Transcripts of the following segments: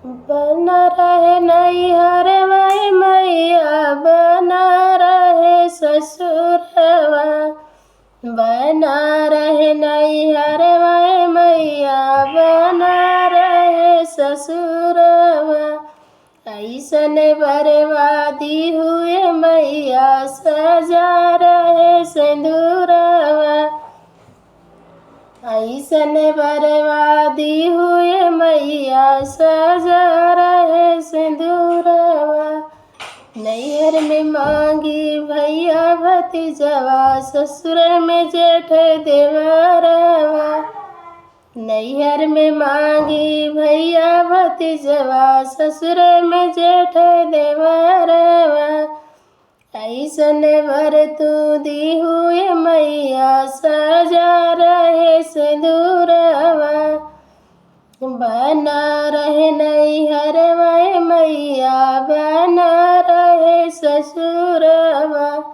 बना रहे नैहर वाई मैया, बना रहे ससुरवा। बना रहे नैहर वाई मैया, बना रहे ससुरवा। ऐसन बर्बादी हुए मैया, सजा रहे सिंदूरवा। ऐसन बर्बादी हुए मैया, सजा रहे सिंदूरवा। नैहर में मांगी भैया भतीजवा, ससुर में जेठ देवरवा। नैहर में मांगी भैया भतीजवा, ससुर में जेठ देवरवा। ऐसन वर तू दी हुए मैया, सजा रहे सिंदूरवा। बना रहे नैहर वाई मैया, बना रहे ससुरवा।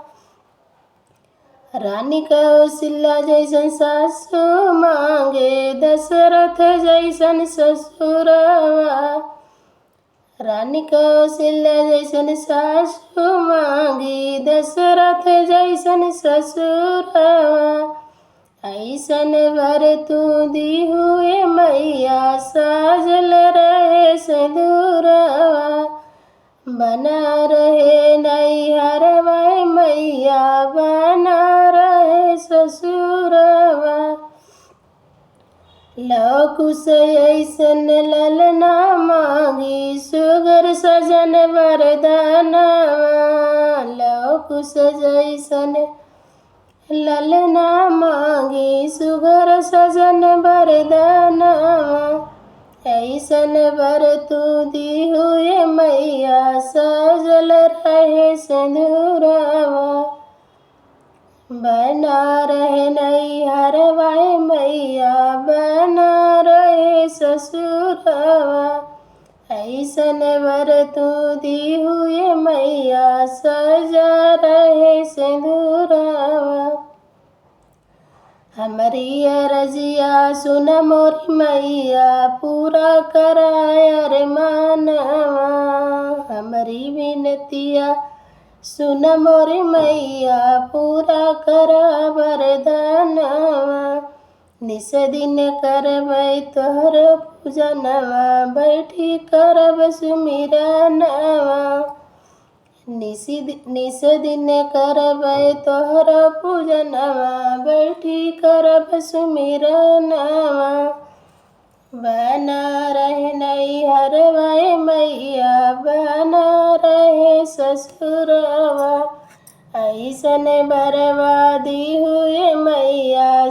रानी कौशल्या जैसन सासू मांगे, दशरथ जैसन ससुरवा। रानी कौशल्या जैसन सासू मांगी, दशरथ जैसन ससुरवा। ऐसन वर तू दी हुए मैया, साजल रहे सिंदूरवा। बना रहे नैहर वाई मैया, बना रहे ससुरवा। लव कुश ऐसन ललना मांगी, सुगर सजन वरदानवा। लव कुश जैसन ललना मांगी, सुगर सजन वरदानवा। ऐसन वर तू दी हुए मैया, सजल रहे सिंदूरवा। बना रहे नैहर वाई मैया, बना रहे ससुरवा। ऐसन वर तू दी हुए मैया, सजा रहे सिंदूरवा। हमारी अरजिया सुन मोरी मैया, पूरा कराया रे मानवा। हमारी विनतिया सुन मोरी मैया, पूरा करा वरदानवा। निस दिन करबै तोहर पूजनवा, बैठी करब सुमिरनवा। निस दिन करबै तोहर पूजनवा, बैठी करब सुमिरनवा। बना रहे नैहर वाई मैया, बना रहे ससुरवा। ऐसन बर्बादी हुए मैया,